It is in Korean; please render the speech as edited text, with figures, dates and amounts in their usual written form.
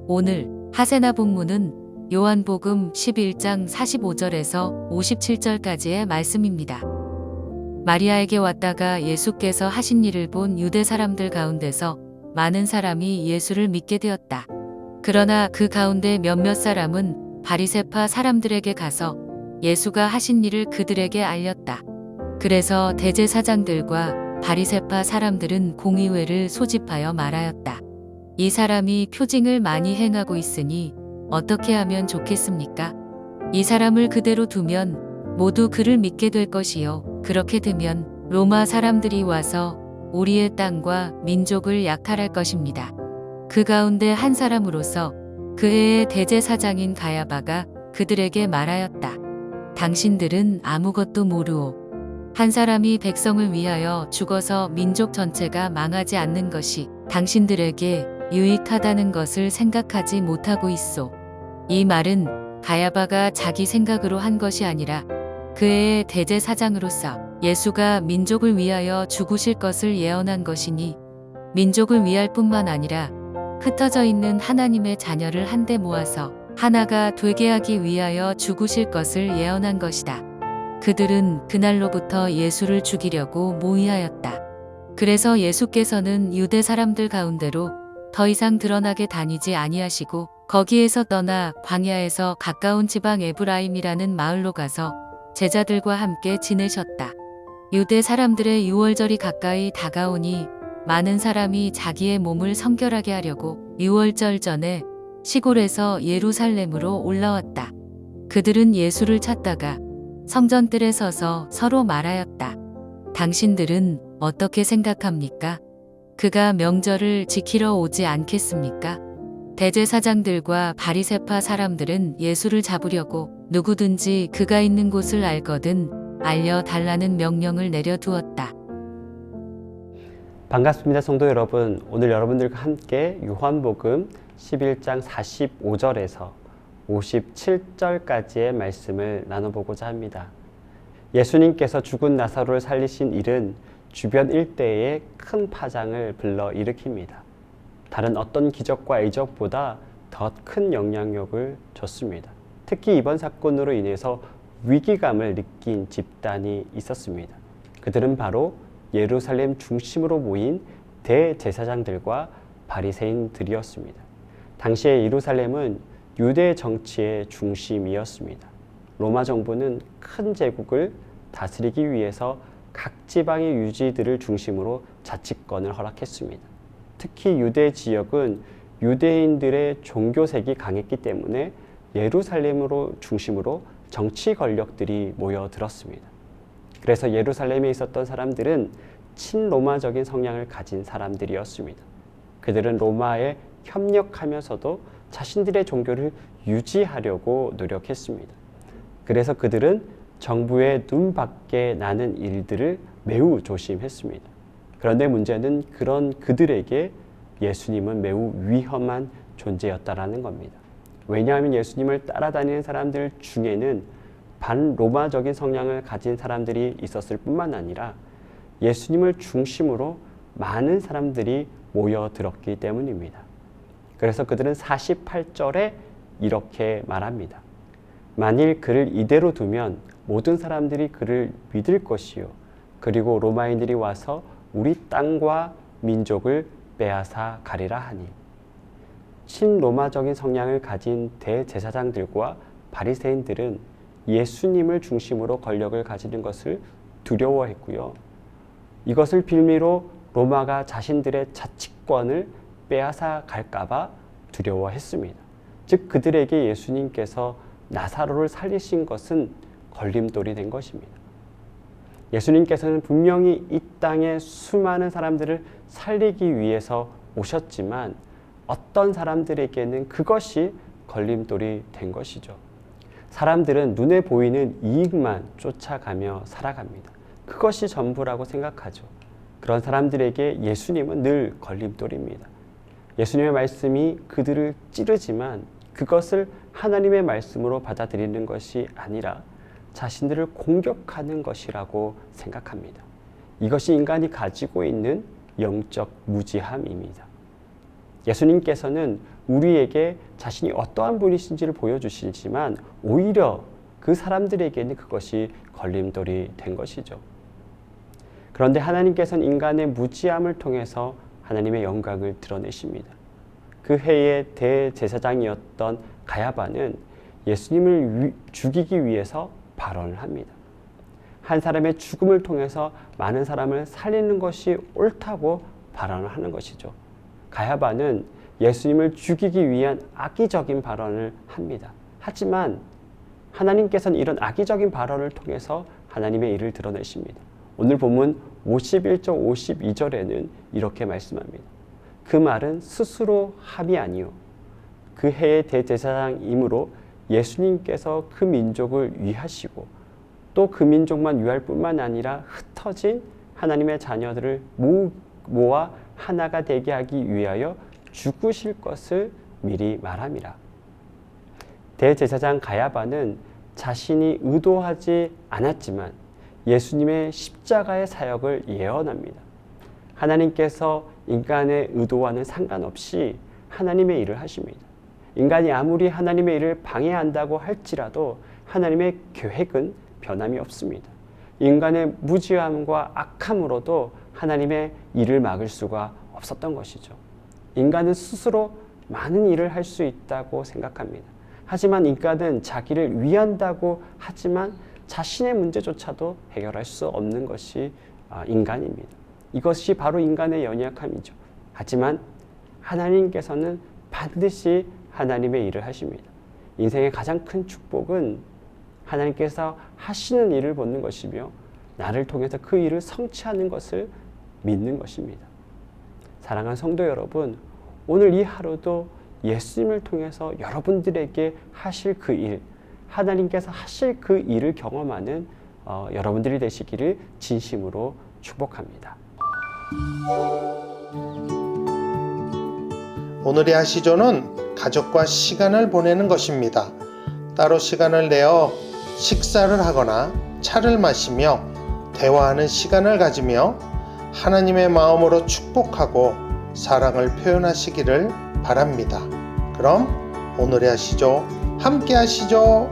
오늘 하세나 본문은 요한복음 11장 45절에서 57절까지의 말씀입니다. 마리아에게 왔다가 예수께서 하신 일을 본 유대 사람들 가운데서 많은 사람이 예수를 믿게 되었다. 그러나 그 가운데 몇몇 사람은 바리새파 사람들에게 가서 예수가 하신 일을 그들에게 알렸다. 그래서 대제사장들과 바리새파 사람들은 공의회를 소집하여 말하였다. 이 사람이 표징을 많이 행하고 있으니 어떻게 하면 좋겠습니까? 이 사람을 그대로 두면 모두 그를 믿게 될 것이요. 그렇게 되면 로마 사람들이 와서 우리의 땅과 민족을 약탈할 것입니다. 그 가운데 한 사람으로서 그 해의 대제사장인 가야바가 그들에게 말하였다. 당신들은 아무것도 모르오. 한 사람이 백성을 위하여 죽어서 민족 전체가 망하지 않는 것이 당신들에게 유익하다는 것을 생각하지 못하고 있소. 이 말은 가야바가 자기 생각으로 한 것이 아니라 그 해의 대제사장으로서 예수가 민족을 위하여 죽으실 것을 예언한 것이니 민족을 위할 뿐만 아니라 흩어져 있는 하나님의 자녀를 한데 모아서 하나가 되게 하기 위하여 죽으실 것을 예언한 것이다. 그들은 그날로부터 예수를 죽이려고 모의하였다. 그래서 예수께서는 유대 사람들 가운데로 더 이상 드러나게 다니지 아니하시고 거기에서 떠나 광야에서 가까운 지방 에브라임이라는 마을로 가서 제자들과 함께 지내셨다. 유대 사람들의 유월절이 가까이 다가오니 많은 사람이 자기의 몸을 성결하게 하려고 유월절 전에 시골에서 예루살렘으로 올라왔다. 그들은 예수를 찾다가 성전뜰에 서서 서로 말하였다. 당신들은 어떻게 생각합니까? 그가 명절을 지키러 오지 않겠습니까? 대제사장들과 바리새파 사람들은 예수를 잡으려고 누구든지 그가 있는 곳을 알거든 알려달라는 명령을 내려두었다. 반갑습니다, 성도 여러분. 오늘 여러분들과 함께 요한복음 11장 45절에서 57절까지의 말씀을 나눠보고자 합니다. 예수님께서 죽은 나사로를 살리신 일은 주변 일대에 큰 파장을 불러일으킵니다. 다른 어떤 기적과 이적보다 더 큰 영향력을 줬습니다. 특히 이번 사건으로 인해서 위기감을 느낀 집단이 있었습니다. 그들은 바로 예루살렘 중심으로 모인 대제사장들과 바리새인들이었습니다. 당시에 예루살렘은 유대 정치의 중심이었습니다. 로마 정부는 큰 제국을 다스리기 위해서 각 지방의 유지들을 중심으로 자치권을 허락했습니다. 특히 유대 지역은 유대인들의 종교색이 강했기 때문에 예루살렘으로 중심으로 정치 권력들이 모여들었습니다. 그래서 예루살렘에 있었던 사람들은 친로마적인 성향을 가진 사람들이었습니다. 그들은 로마에 협력하면서도 자신들의 종교를 유지하려고 노력했습니다. 그래서 그들은 정부의 눈밖에 나는 일들을 매우 조심했습니다. 그런데 문제는 그런 그들에게 예수님은 매우 위험한 존재였다라는 겁니다. 왜냐하면 예수님을 따라다니는 사람들 중에는 반로마적인 성향을 가진 사람들이 있었을 뿐만 아니라 예수님을 중심으로 많은 사람들이 모여들었기 때문입니다. 그래서 그들은 48절에 이렇게 말합니다. 만일 그를 이대로 두면 모든 사람들이 그를 믿을 것이요. 그리고 로마인들이 와서 우리 땅과 민족을 빼앗아 가리라 하니. 친로마적인 성향을 가진 대제사장들과 바리새인들은 예수님을 중심으로 권력을 가지는 것을 두려워했고요. 이것을 빌미로 로마가 자신들의 자치권을 빼앗아 갈까봐 두려워했습니다. 즉 그들에게 예수님께서 나사로를 살리신 것은 걸림돌이 된 것입니다. 예수님께서는 분명히 이 땅에 수많은 사람들을 살리기 위해서 오셨지만 어떤 사람들에게는 그것이 걸림돌이 된 것이죠. 사람들은 눈에 보이는 이익만 쫓아가며 살아갑니다. 그것이 전부라고 생각하죠. 그런 사람들에게 예수님은 늘 걸림돌입니다. 예수님의 말씀이 그들을 찌르지만 그것을 하나님의 말씀으로 받아들이는 것이 아니라 자신들을 공격하는 것이라고 생각합니다. 이것이 인간이 가지고 있는 영적 무지함입니다. 예수님께서는 우리에게 자신이 어떠한 분이신지를 보여주시지만 오히려 그 사람들에게는 그것이 걸림돌이 된 것이죠. 그런데 하나님께서는 인간의 무지함을 통해서 하나님의 영광을 드러내십니다. 그 해의 대제사장이었던 가야바는 예수님을 죽이기 위해서 발언을 합니다. 한 사람의 죽음을 통해서 많은 사람을 살리는 것이 옳다고 발언을 하는 것이죠. 가야바는 예수님을 죽이기 위한 악의적인 발언을 합니다. 하지만 하나님께서는 이런 악의적인 발언을 통해서 하나님의 일을 드러내십니다. 오늘 본문 51절 52절에는 이렇게 말씀합니다. 그 말은 스스로 함이 아니요 그 해의 대제사장이므로 예수님께서 그 민족을 위하시고 또 그 민족만 위할 뿐만 아니라 흩어진 하나님의 자녀들을 모아 하나가 되게 하기 위하여 죽으실 것을 미리 말함이라. 대제사장 가야바는 자신이 의도하지 않았지만 예수님의 십자가의 사역을 예언합니다. 하나님께서 인간의 의도와는 상관없이 하나님의 일을 하십니다. 인간이 아무리 하나님의 일을 방해한다고 할지라도 하나님의 계획은 변함이 없습니다. 인간의 무지함과 악함으로도 하나님의 일을 막을 수가 없었던 것이죠. 인간은 스스로 많은 일을 할 수 있다고 생각합니다. 하지만 인간은 자기를 위한다고 하지만 자신의 문제조차도 해결할 수 없는 것이 인간입니다. 이것이 바로 인간의 연약함이죠. 하지만 하나님께서는 반드시 하나님의 일을 하십니다. 인생의 가장 큰 축복은 하나님께서 하시는 일을 보는 것이며 나를 통해서 그 일을 성취하는 것을 믿는 것입니다. 사랑하는 성도 여러분, 오늘 이 하루도 예수님을 통해서 여러분들에게 하실 그 일, 하나님께서 하실 그 일을 경험하는 여러분들이 되시기를 진심으로 축복합니다. 오늘의 하시조는 가족과 시간을 보내는 것입니다. 따로 시간을 내어 식사를 하거나 차를 마시며 대화하는 시간을 가지며 하나님의 마음으로 축복하고 사랑을 표현하시기를 바랍니다. 그럼 오늘의 하시조 함께 하시죠.